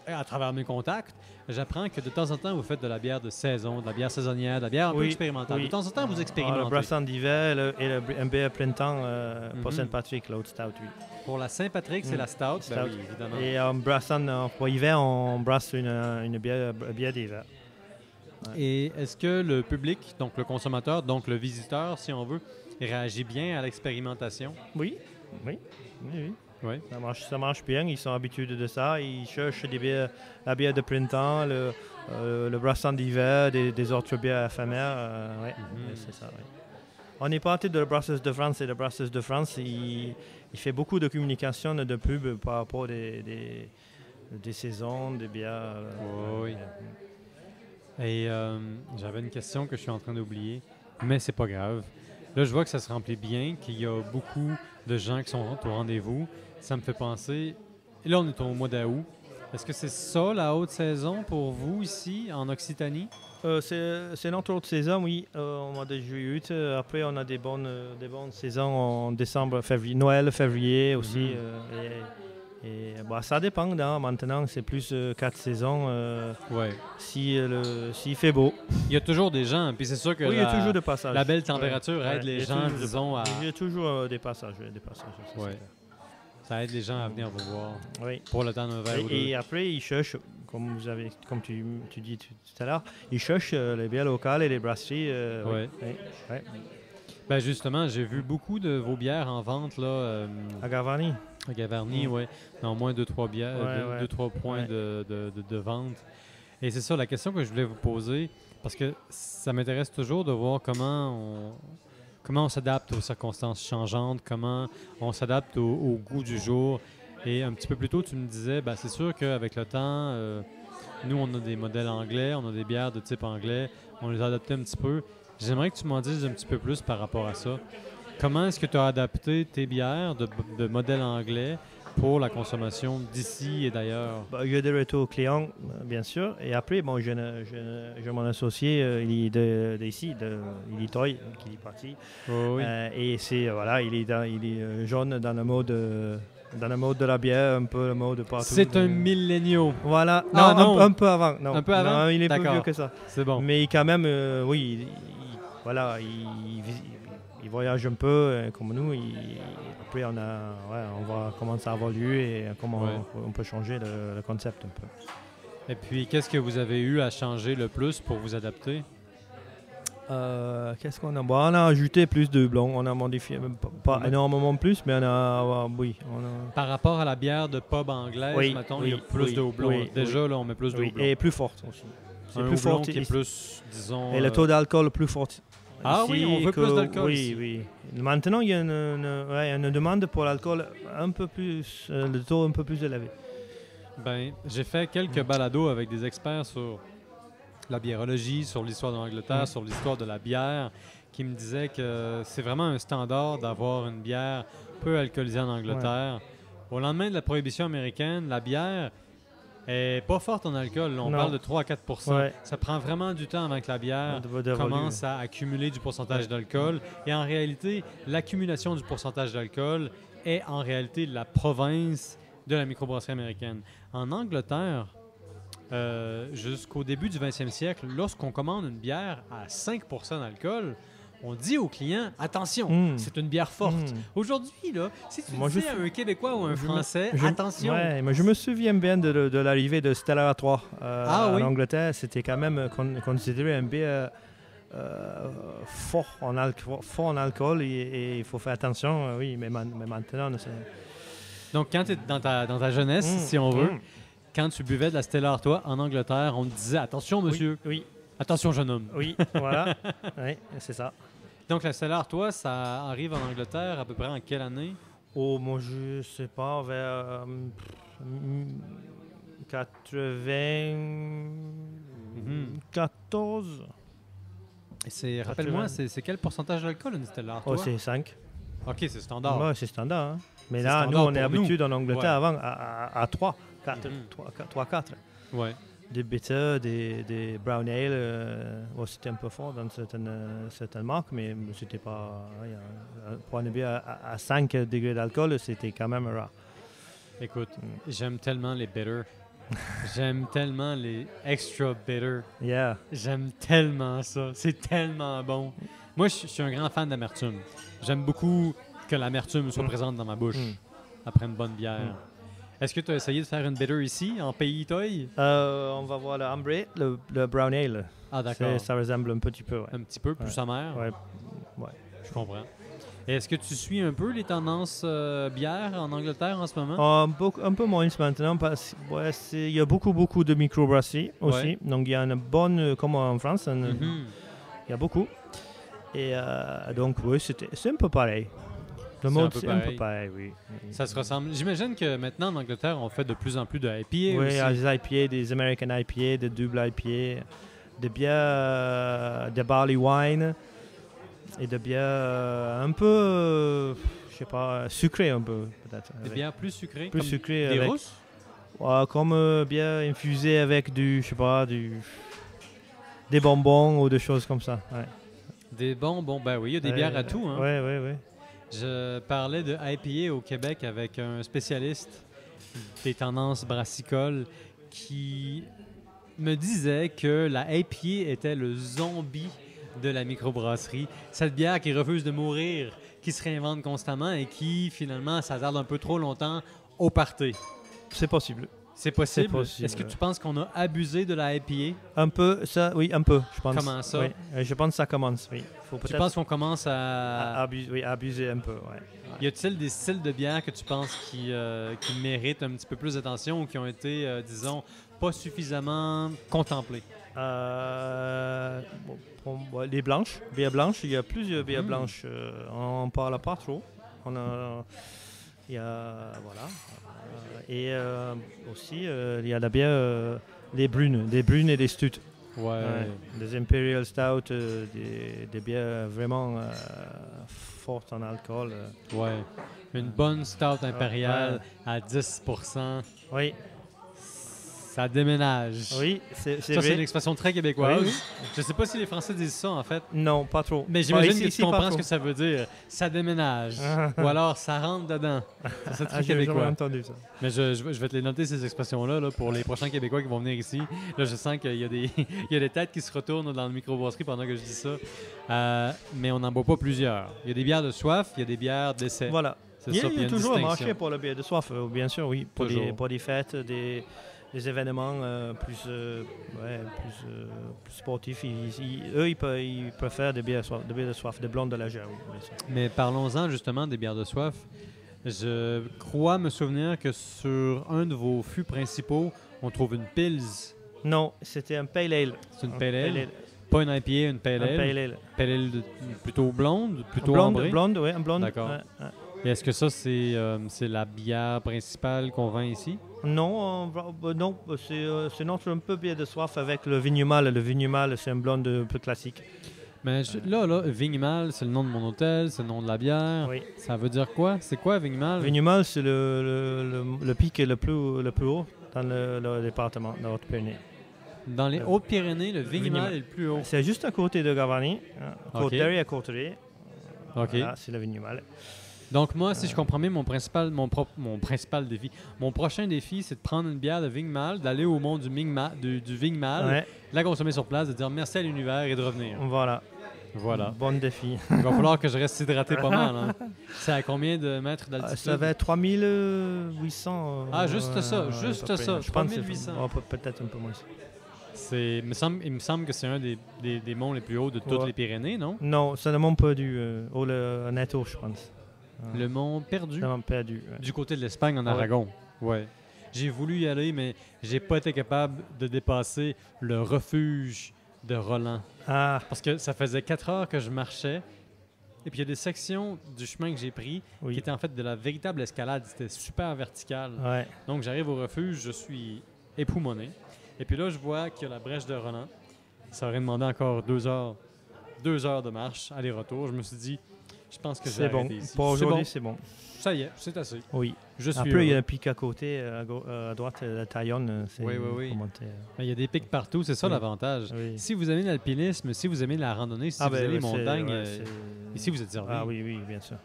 Speaker 2: à travers mes contacts, j'apprends que de temps en temps, vous faites de la bière de saison, de la bière saisonnière, de la bière un peu expérimentale.
Speaker 3: Oui.
Speaker 2: De temps en temps, vous expérimentez.
Speaker 3: Le brassin d'hiver et un bière printemps pour
Speaker 2: Mhm.
Speaker 3: Saint-Patrick, l'autre stout, oui.
Speaker 2: Pour la Saint-Patrick, c'est la stout.
Speaker 3: Stout.
Speaker 2: Ben oui, évidemment.
Speaker 3: Et en brassant pour hiver, on brasse une bière d'hiver.
Speaker 2: Et est-ce que le public, donc le consommateur, donc le visiteur, si on veut, réagit bien à l'expérimentation?
Speaker 3: Oui.
Speaker 2: Oui.
Speaker 3: Ça marche bien, ils sont habitués de ça. Ils cherchent la bière de printemps, le brassin d'hiver, des autres bières éphémères. C'est ça, oui. On est parti de la Brasserie de France et la Brasserie de France, il fait beaucoup de communication, de pub par rapport des saisons, des bières.
Speaker 2: Oui. Et j'avais une question que je suis en train d'oublier, mais c'est pas grave. Là, je vois que ça se remplit bien, qu'il y a beaucoup de gens qui sont au rendez-vous. Ça me fait penser... Et là, on est au mois d'août. Est-ce que c'est ça la haute saison pour vous ici en Occitanie?
Speaker 3: C'est notre autre saison, oui, au mois de juillet. Après, on a des bonnes saisons en décembre, février, Noël, février aussi. Ça dépend. Maintenant, c'est plus 4 saisons
Speaker 2: Ouais.
Speaker 3: s'il fait beau.
Speaker 2: Il y a toujours des gens, puis c'est sûr que
Speaker 3: Oui, il y a toujours des passages.
Speaker 2: la belle température aide
Speaker 3: Ouais,
Speaker 2: les
Speaker 3: il y a
Speaker 2: gens,
Speaker 3: toujours
Speaker 2: disons, à...
Speaker 3: Il y a toujours des passages. Ça, c'est
Speaker 2: Ouais.
Speaker 3: clair.
Speaker 2: Ça aide les gens à venir vous voir
Speaker 3: Oui.
Speaker 2: pour le temps d'un verre ou deux.
Speaker 3: Et après, ils cherchent, comme tu dis tout à l'heure, ils cherchent les bières locales et les brasseries.
Speaker 2: Ouais.
Speaker 3: Oui.
Speaker 2: Ben justement, j'ai vu beaucoup de vos bières en vente là,
Speaker 3: À Gavarnie.
Speaker 2: à Gavarnie, ouais, dans au moins 2-3 bières,
Speaker 3: Ouais,
Speaker 2: 2-3 points
Speaker 3: Ouais.
Speaker 2: de vente. Et c'est ça la question que je voulais vous poser, parce que ça m'intéresse toujours de voir comment on s'adapte aux circonstances changeantes, comment on s'adapte au goût du jour. Et un petit peu plus tôt, tu me disais, ben, c'est sûr qu'avec le temps, nous, on a des modèles anglais, on a des bières de type anglais, on les a adaptées un petit peu. J'aimerais que tu m'en dises un petit peu plus par rapport à ça. Comment est-ce que tu as adapté tes bières de modèle anglais pour la consommation d'ici et d'ailleurs?
Speaker 3: Il y a des retours clients, bien sûr. Et après, je mon associé, il est d'ici, il est Toy, qui est parti.
Speaker 2: Oh, oui.
Speaker 3: Et il est jaune dans le mode de la bière, un peu le mode partout.
Speaker 2: C'est un milléniaux.
Speaker 3: Voilà.
Speaker 2: Non, non.
Speaker 3: Un peu avant. Non.
Speaker 2: Un peu avant?
Speaker 3: Non, il est plus
Speaker 2: D'accord.
Speaker 3: vieux que ça.
Speaker 2: C'est bon.
Speaker 3: Mais quand même, oui, il voyage un peu comme nous. Après, on va commencer à évoluer et comment on peut changer le concept un peu.
Speaker 2: Et puis, qu'est-ce que vous avez eu à changer le plus pour vous adapter?
Speaker 3: Qu'est-ce qu'on a? On a ajouté plus de blanc. On a modifié, pas énormément plus, mais
Speaker 2: Par rapport à la bière de pub anglaise, mettons, il y a plus de houblon. Déjà, là, on met plus de houblon.
Speaker 3: Et plus forte aussi.
Speaker 2: C'est plus fort qui est plus, disons...
Speaker 3: Et le taux d'alcool plus fort.
Speaker 2: Ah
Speaker 3: ici,
Speaker 2: oui, on veut plus d'alcool ici.
Speaker 3: Oui. Maintenant, il y a une demande pour l'alcool un peu plus, le taux un peu plus élevé.
Speaker 2: Ben, j'ai fait quelques balados avec des experts sur la biérologie, sur l'histoire de l'Angleterre, sur l'histoire de la bière, qui me disaient que c'est vraiment un standard d'avoir une bière peu alcoolisée en Angleterre. Au lendemain de la prohibition américaine, la bière est pas forte en alcool. Là, on parle de 3 à 4 %. Ça prend vraiment du temps avant que la bière commence à accumuler du pourcentage d'alcool. Et en réalité, l'accumulation du pourcentage d'alcool est en réalité la province de la microbrasserie américaine. En Angleterre, jusqu'au début du 20e siècle, lorsqu'on commande une bière à 5 % d'alcool, on dit aux clients, attention, c'est une bière forte. Aujourd'hui, là, si tu dis à un Québécois ou un Français, attention.
Speaker 3: Ouais, mais je me souviens bien de l'arrivée de Stella 3 en Angleterre. C'était quand même considéré une bière fort en alcool et il faut faire attention. Oui, mais maintenant, c'est...
Speaker 2: Donc, quand tu es dans ta jeunesse, si on veut, quand tu buvais de la Stella Artois en Angleterre, on te disait, attention, monsieur.
Speaker 3: Oui.
Speaker 2: Attention, jeune homme.
Speaker 3: Oui, voilà. Oui, c'est ça.
Speaker 2: Donc, la Stella Artois, ça arrive en Angleterre à peu près en quelle année?
Speaker 3: Oh, moi, je sais pas, vers 94.
Speaker 2: Rappelle-moi, c'est quel pourcentage d'alcool une Stella Artois?
Speaker 3: Oh, c'est 5.
Speaker 2: OK, c'est standard.
Speaker 3: Ouais, c'est standard. Hein. Mais là, nous, on est habitué en Angleterre avant à 3, 4.
Speaker 2: Ouais.
Speaker 3: Des bitters, des brown ale, c'était un peu fort dans certaines marques, mais c'était pas... Pour une bière à 5 degrés d'alcool, c'était quand même rare.
Speaker 2: Écoute, j'aime tellement les bitters. J'aime tellement les extra bitter.
Speaker 3: Yeah.
Speaker 2: J'aime tellement ça. C'est tellement bon. Moi, je suis un grand fan d'amertume. J'aime beaucoup que l'amertume soit présente dans ma bouche après une bonne bière. Est-ce que tu as essayé de faire une bitter ici, en pays Toy?
Speaker 3: On va voir le ambré, le brown ale.
Speaker 2: Ah, d'accord.
Speaker 3: Ça ressemble un petit peu, ouais.
Speaker 2: Un petit peu plus amer?
Speaker 3: Ouais.
Speaker 2: Je comprends. Et est-ce que tu suis un peu les tendances bières en Angleterre en ce moment?
Speaker 3: Un peu moins maintenant, parce qu'il y a beaucoup de microbrasseries aussi.
Speaker 2: Ouais.
Speaker 3: Donc, il y a une bonne, comme en France, il y a beaucoup. Et donc, oui, c'est un peu pareil. Le mode, c'est un peu pareil, oui.
Speaker 2: Ça se ressemble. J'imagine que maintenant, en Angleterre, on fait de plus en plus de IPA aussi.
Speaker 3: Oui, des IPA, des American IPA, des double IPA, des bières, des barley wine et des bières un peu, je sais pas, sucrées un peu, peut-être.
Speaker 2: Des bières plus sucrées?
Speaker 3: Plus sucrées.
Speaker 2: Des rousses?
Speaker 3: Comme bière infusée avec des bonbons ou des choses comme ça. Ouais.
Speaker 2: Des bonbons, ben oui, il y a des bières à tout. Hein.
Speaker 3: Ouais.
Speaker 2: Je parlais de IPA au Québec avec un spécialiste des tendances brassicoles qui me disait que la IPA était le zombie de la microbrasserie. Cette bière qui refuse de mourir, qui se réinvente constamment et qui, finalement, s'attarde un peu trop longtemps au party.
Speaker 3: C'est possible.
Speaker 2: C'est possible?
Speaker 3: C'est possible.
Speaker 2: Est-ce que tu penses qu'on a abusé de la IPA?
Speaker 3: Un peu, ça, oui, un peu, je pense.
Speaker 2: Comment ça?
Speaker 3: Oui, je pense que ça commence, oui. Faut
Speaker 2: Tu
Speaker 3: peut-être
Speaker 2: penses qu'on commence à...
Speaker 3: abuser un peu, ouais.
Speaker 2: Y a-t-il des styles de bière que tu penses qui méritent un petit peu plus d'attention ou qui ont été, disons, pas suffisamment contemplés?
Speaker 3: Les blanches, bières blanches, il y a plusieurs bières blanches. On ne parle pas trop. Il y a, voilà. Et aussi, il y a la bière, les brunes et des stouts.
Speaker 2: Ouais.
Speaker 3: Des Imperial Stout, des bières vraiment fortes en alcool.
Speaker 2: Ouais. Une bonne stout impériale à 10%.
Speaker 3: Oui.
Speaker 2: Ça déménage.
Speaker 3: Oui, c'est
Speaker 2: Ça, c'est
Speaker 3: vrai.
Speaker 2: une expression très québécoise.
Speaker 3: Oui.
Speaker 2: Je sais pas si les Français disent ça, en fait.
Speaker 3: Non, pas trop.
Speaker 2: Mais j'imagine
Speaker 3: Ici,
Speaker 2: que tu comprends
Speaker 3: pas
Speaker 2: ce
Speaker 3: trop.
Speaker 2: que ça veut dire. Ça déménage. Ou alors, ça rentre dedans. Ça, c'est très
Speaker 3: J'ai jamais
Speaker 2: québécois.
Speaker 3: entendu ça.
Speaker 2: Mais je vais te les noter, ces expressions-là, là, pour les prochains Québécois qui vont venir ici. Là, je sens qu'il y a des, il y a des têtes qui se retournent dans le microbrasserie pendant que je dis ça. Mais on n'en boit pas plusieurs. Il y a des bières de soif, il y a des bières d'essai.
Speaker 3: Voilà.
Speaker 2: C'est
Speaker 3: Il y
Speaker 2: ça,
Speaker 3: a
Speaker 2: puis il y a une
Speaker 3: toujours un
Speaker 2: distinction.
Speaker 3: marché pour la bière de soif, bien sûr, oui.
Speaker 2: Toujours.
Speaker 3: Pour des fêtes, des événements plus sportifs. Eux, ils préfèrent des bières de soif, des blondes de la gère, oui, bien sûr.
Speaker 2: Mais parlons-en justement des bières de soif. Je crois me souvenir que sur un de vos fûts principaux, on trouve une Pils.
Speaker 3: Non, c'était un pale ale.
Speaker 2: C'est une
Speaker 3: Un
Speaker 2: pale ale. Pas une IPA, une pale
Speaker 3: Un
Speaker 2: ale.
Speaker 3: pale ale.
Speaker 2: Pale ale plutôt blonde, plutôt
Speaker 3: Blonde,
Speaker 2: ambrée.
Speaker 3: blonde, oui, un blonde.
Speaker 2: D'accord.
Speaker 3: Ouais.
Speaker 2: Et est-ce que ça, c'est la bière principale qu'on vend ici?
Speaker 3: Non, non, c'est notre un peu bière de soif avec le vignemal. Le vignemal, c'est un blonde un peu classique.
Speaker 2: Mais là, Vignemal, c'est le nom de mon hôtel, c'est le nom de la bière.
Speaker 3: Oui.
Speaker 2: Ça veut dire quoi? C'est quoi Vignemal?
Speaker 3: Vignemal, c'est le pic le plus haut dans le département de Haute-Pyrénées.
Speaker 2: Dans les Hautes-Pyrénées, le Vignemal
Speaker 3: Vignemal.
Speaker 2: est le plus haut.
Speaker 3: C'est juste à côté de Gavarnie,
Speaker 2: Ok.
Speaker 3: derrière Courtrai.
Speaker 2: OK.
Speaker 3: Voilà, c'est le vignemal.
Speaker 2: Donc moi, si je comprends bien, mon principal défi, mon prochain défi, c'est de prendre une bière de Vignemal, d'aller au monde du Vignemal,
Speaker 3: Ouais,
Speaker 2: la consommer sur place, de dire merci à l'univers et de revenir.
Speaker 3: voilà.
Speaker 2: Voilà.
Speaker 3: Bon défi.
Speaker 2: Il va falloir que je reste hydraté pas mal. Hein. C'est à combien de mètres d'altitude?
Speaker 3: Ça va être 3800.
Speaker 2: Ah, juste ça,
Speaker 3: à
Speaker 2: juste
Speaker 3: peu près.
Speaker 2: ça,
Speaker 3: Je pense que
Speaker 2: 3800.
Speaker 3: peut-être un peu moins.
Speaker 2: Il me semble que c'est un des monts les plus hauts de toutes
Speaker 3: Ouais.
Speaker 2: les Pyrénées, non?
Speaker 3: Non, c'est le mont perdu, le Netto, je pense.
Speaker 2: Le mont Perdu,
Speaker 3: Le mont perdu. Ouais.
Speaker 2: du côté de l'Espagne, en
Speaker 3: Ouais.
Speaker 2: Aragon. Ouais. J'ai voulu y aller, mais j'ai pas été capable de dépasser le refuge de Roland.
Speaker 3: Ah,
Speaker 2: Parce que ça faisait 4 heures que je marchais. Et puis il y a des sections du chemin que j'ai pris qui
Speaker 3: oui.
Speaker 2: étaient en fait de la véritable escalade. C'était super vertical.
Speaker 3: Ouais.
Speaker 2: Donc j'arrive au refuge, je suis époumoné. Et puis là, je vois qu'il y a la brèche de Roland. Ça aurait demandé encore 2 heures de marche, aller-retour. Je me suis dit, je pense que je vais
Speaker 3: C'est bon.
Speaker 2: arrêter ici.
Speaker 3: Pour
Speaker 2: C'est
Speaker 3: aujourd'hui,
Speaker 2: bon.
Speaker 3: c'est bon.
Speaker 2: Ça y est, c'est assez.
Speaker 3: Oui.
Speaker 2: Je suis
Speaker 3: Après, il y a
Speaker 2: heureux.
Speaker 3: un pic à côté, à droite, la Taillonne.
Speaker 2: Oui, oui, oui.
Speaker 3: faut monter,
Speaker 2: Mais il y a des pics partout, c'est ça
Speaker 3: Oui.
Speaker 2: l'avantage.
Speaker 3: oui.
Speaker 2: Si vous aimez l'alpinisme, si vous aimez la randonnée, si vous aimez les montagnes, ici vous êtes servi.
Speaker 3: Ah oui, oui, bien sûr.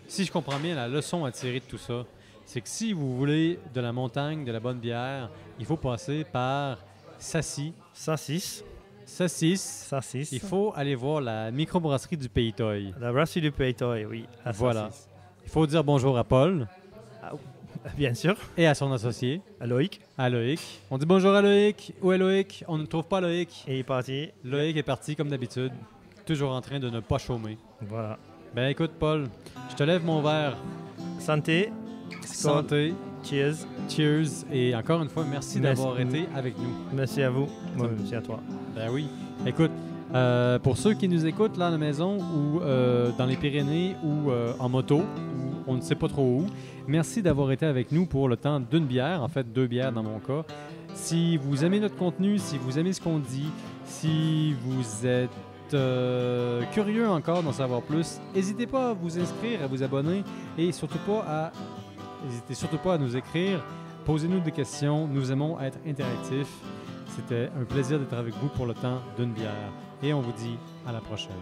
Speaker 2: Si je comprends bien, la leçon à tirer de tout ça, c'est que si vous voulez de la montagne, de la bonne bière, il faut passer par Sassy.
Speaker 3: 106.
Speaker 2: Sassis.
Speaker 3: 106.
Speaker 2: Il faut aller voir la microbrasserie du Pays Toy.
Speaker 3: La brasserie du Paytoy, oui. À
Speaker 2: Voilà.
Speaker 3: 106.
Speaker 2: Il faut dire bonjour à Paul
Speaker 3: Bien sûr.
Speaker 2: et à son associé,
Speaker 3: À Loïc.
Speaker 2: à Loïc. On dit bonjour à Loïc. Où est Loïc? On ne trouve pas Loïc.
Speaker 3: Et il est parti.
Speaker 2: Loïc est parti comme d'habitude, toujours en train de ne pas chômer.
Speaker 3: Voilà.
Speaker 2: Ben écoute, Paul, je te lève mon verre.
Speaker 3: Santé.
Speaker 2: Santé,
Speaker 3: Cheers.
Speaker 2: cheers, et encore une fois, merci
Speaker 3: Merci.
Speaker 2: d'avoir été avec nous.
Speaker 3: Merci à vous.
Speaker 2: Ça-
Speaker 3: Merci à toi.
Speaker 2: Ben oui. Écoute, pour ceux qui nous écoutent là à la maison ou dans les Pyrénées ou en moto, ou on ne sait pas trop où, merci d'avoir été avec nous pour le temps d'une bière, en fait 2 bières dans mon cas. Si vous aimez notre contenu, si vous aimez ce qu'on dit, si vous êtes curieux encore d'en savoir plus, n'hésitez pas à vous inscrire, à vous abonner et n'hésitez surtout pas à nous écrire Posez-nous des questions. Nous aimons être interactifs. C'était un plaisir d'être avec vous pour le temps d'une bière. Et on vous dit à la prochaine.